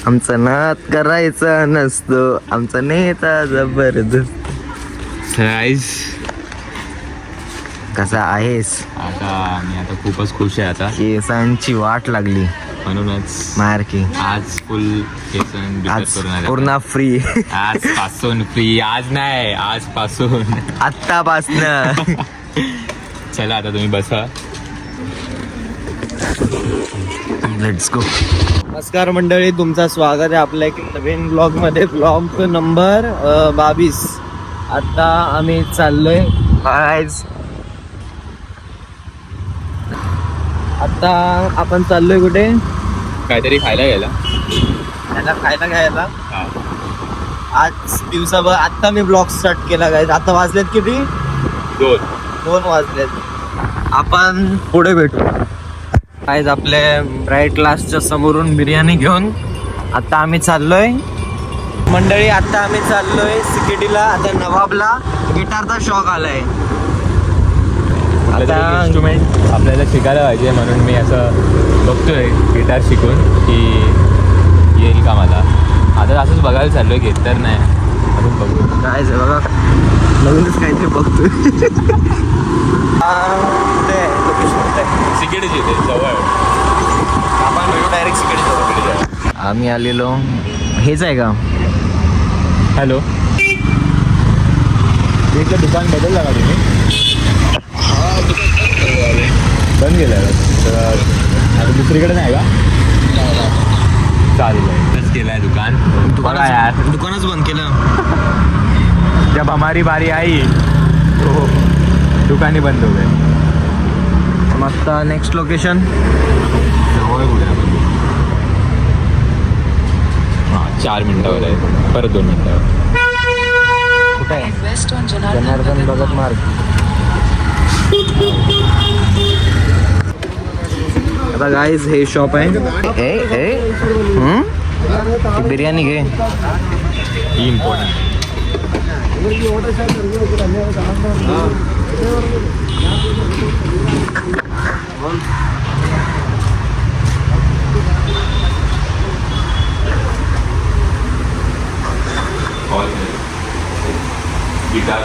आमचा नाद करायचा नसतो, आमचा नेता जबरदस्त. गाईज कसा आहेस? मी आता खूपच खुश आहे आता. केसांची वाट लागली म्हणूनच मारकी. आज फुल केसन आज करून आले. पूर्ण फ्री. आजपासून फ्री. आज नाही, आजपासून. आत्तापासनं. चला आता तुम्ही बसा. Let's go. नमस्कार मंडळी, तुमचं स्वागत आहे आपल्या एक नवीन ब्लॉग मध्ये. Blog number 22. आता आम्ही चाललोय गाइस. आता आपण चाललोय कुठे? काहीतरी खायला गेला. त्याला खायला घ्यायला. आज दिवसाभर आता मी ब्लॉग स्टार्ट केला गाइस. आता वाजलेत किती? 2 वाजलेत. आपण पुढे भेटू गाइस. आपले ब्राईट क्लासच्या समोरून बिर्याणी घेऊन आता आम्ही चाललोय मंडळी. आता आम्ही चाललोय सिकेटीला. आता नवाबला गिटारचा शॉक आलाय. आता इन्स्ट्रुमेंट आपल्याला शिकायला पाहिजे, म्हणून मी असं बघतोय गिटार शिकून की येईल का मला. आता असंच बघायला चाललोय, घेत तर नाही अजून. बघू काय बघा, नवीनच काहीतरी बघतोय. सिकेडीच येते जवळ. आपण डायरेक्ट सिकेटी. आम्ही आलेलो, हेच आहे का? हॅलो, इथलं दुकान बदललं का तुम्ही? बंद केलं आहे तर आता दुसरीकडे नाही का? चालेल, बंद केलं आहे दुकान. बघा यार, दुकानच बंद केलं. जब हमारी बारी आई तो दुकानी बंद हो गए. मस्त. नेक्स्ट लोकेशन जवळ कुठे आपण? हां, 4 मिनटावर आहे. परत 2 मिनटावर. कुठे आहे? जनार्दन भगत मार्ग. आता गाईज हे शॉप आहे. बिर्याणी घे. ही इम्पॉर्टंट. गिटार.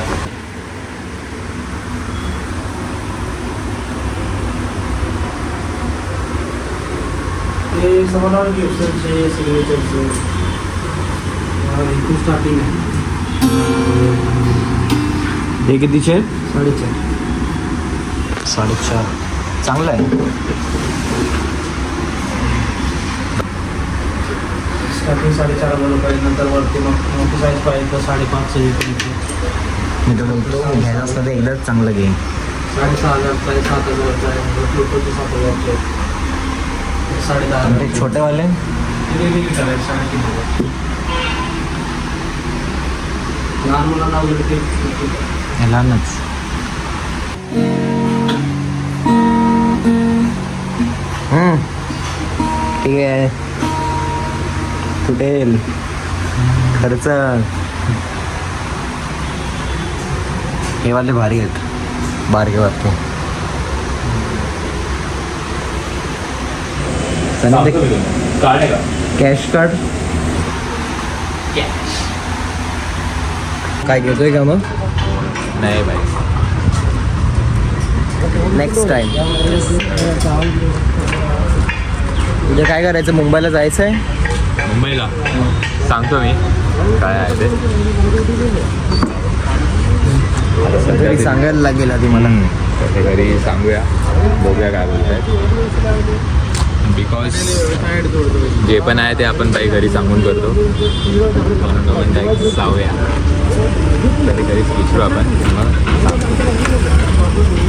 ये समाधान की ऑप्शन से सिग्नेचर से और इनको स्टार्टिंग है हे कितीचे? 4.5. 4.5. चांगलं आहे. स्टार्टिंग 4.5 रुपये. नंतर वरती मग मोठी साईज पाहिजे तर 5.5 मी तर बोलतो घ्यायचं असलं तर एकदाच चांगलं घे. 6,500 आहे, 7,000 आहे, लोकलचे 7,000 आहे, 10,500. ते छोटेवाले करायचं 3,500. लहान मुलांना वगैरे ते लहानच. ठीक आहे, तुटेल खर्च. हे वाले भारी आहेत, बारके वाटतो. कार्ड आहे का? कॅश कार्ड काय घेतोय का मग? नाही बाई, नेक्स्ट टाइम. उद्या काय करायचं? मुंबईला जायचं आहे. मुंबईला सांगतो मी काय आहे ते. तरी सांगायला लागेल आधी मला. घरी सांगूया, बघूया काय बोलत आहेत. बिकॉज जे पण आहे ते आपण काही घरी सांगून करतो, म्हणून म्हणजे जाऊया कधी घरीच विचारू आपण.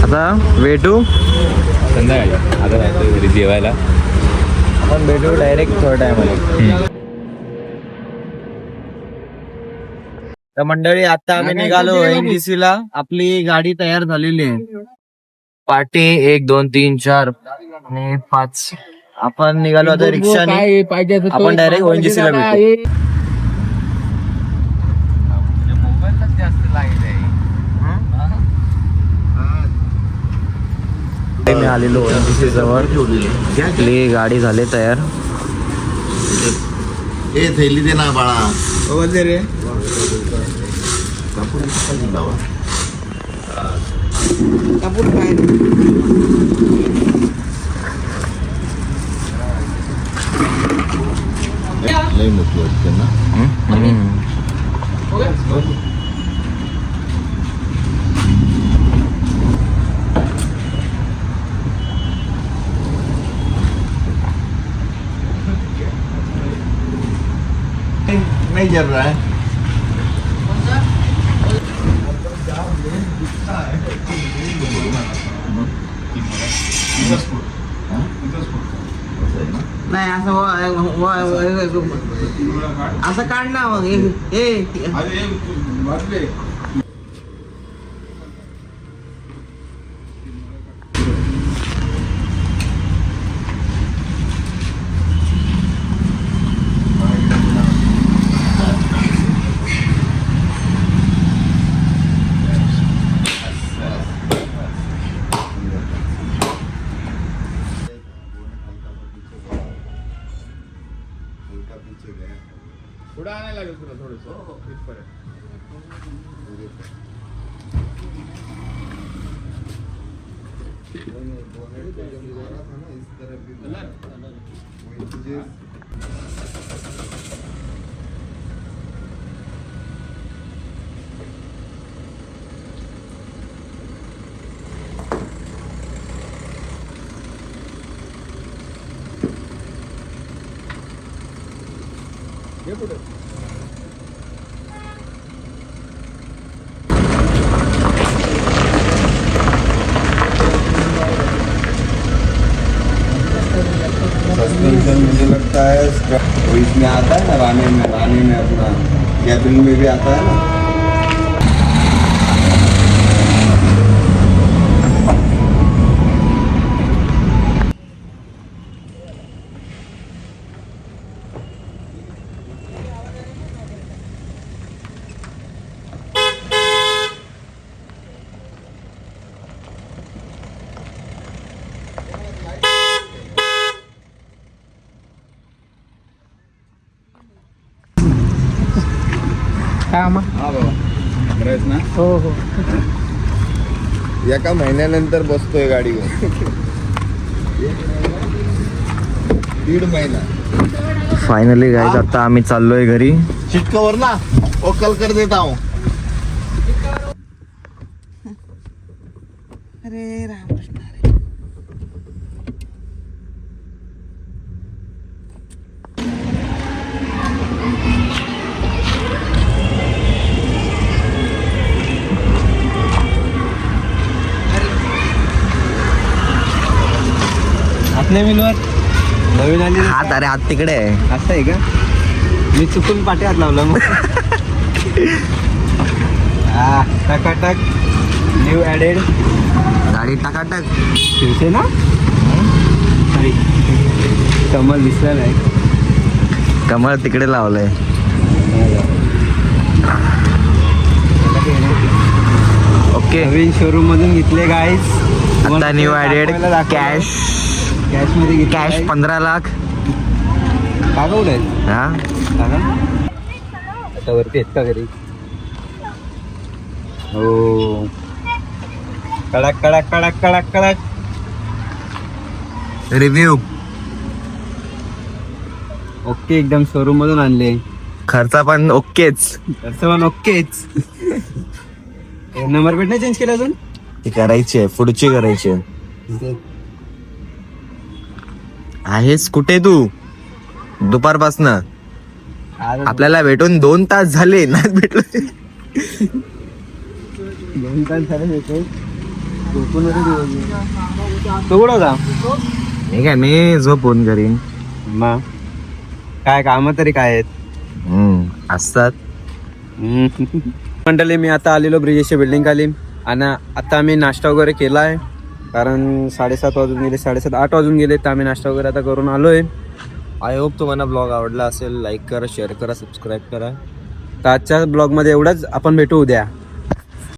आता भेटू संध्याकाळी. आता जायचं घरी जेवायला. आपण भेटू डायरेक्ट थोड्या टायमाला. तर मंडळी आता आम्ही निघालो NGC ला. आपली गाडी तयार झालेली आहे. पाटी 1 2 3 4 आणि 5. आपण निघालो आता रिक्षाने. आपण डायरेक्ट ONGC ला भेटू. मोबाईलच जास्त लागेल. मी आलेलो ONGC जवळ. आपली गाडी झाली तयार. ए थैली दे ना बाळा. बोलते रे कापूर काय लई मोठी वाटते ना. नहीं जल रहा है. नाही असं असं काढ ना मग पुढे आणायला लागेल तुला थोडंसं इथपर्यंत. ये पुढे. सस्पेंशन मुझे लगता है वो इसमें आता है ना रानी में अपना कैबिन में भी आता है ना. हा बाबा बरंच ना. हो हो एका महिन्यानंतर बसतोय गाडीवर. 1.5 महिना. फायनली गाईज आता आम्ही चाललोय घरी. सीट कवर ना वो कल कर देता हूँ. अरे रामकृष्ण आपल्या मिलवर नवीन आली हात अरे हात तिकडे आहे. असं आहे का? मी चुकून पाठी हात लावला मग. हा टकाटक न्यू ॲडेड गाडी टाकाटक. शिवसेना सॉरी कमल दिसला नाही. कमळ तिकडे लावलंय. ओके नवीन शोरूम मधून घेतले गाईस. आता न्यू ॲडेड कॅश कॅश मध्ये घेतले कॅश 15 लाख. कागवलंय हा काका आता वरती आहेत का घरी? हो कडक कडक कडक कडक कडक. रिव्ह्यू ओके एकदम शोरूम मधून आणले. खर्च पण ओकेच. तसं पण ओकेच. नंबर प्लेट नाही चेंज केला अजून? ती करायची आहे पुढची करायची आहे. आहेस कुठे तू दुपारपासनं? आपल्याला भेटून 2 तास झाले नाही भेटलो. 2 तास झाले भेटून. तो कुठं होता? ठीक आहे मी झोपून करीन. मग काय काम तरी काय आहेत? असतात. मंडळी मी आता आलेलो ब्रिजेशच्या बिल्डिंग खाली आणि आता आम्ही नाश्ता वगैरे केला आहे. कारण 7:30 वाजून गेले, 7:30-8 वाजून गेले तर आम्ही नाश्ता वगैरे आता करून आलोय. आय होप तुम्हाला ब्लॉग आवडला असेल. लाईक करा, शेअर करा, सबस्क्राईब करा. तर आजच्या ब्लॉगमध्ये एवढंच. आपण भेटू उद्या.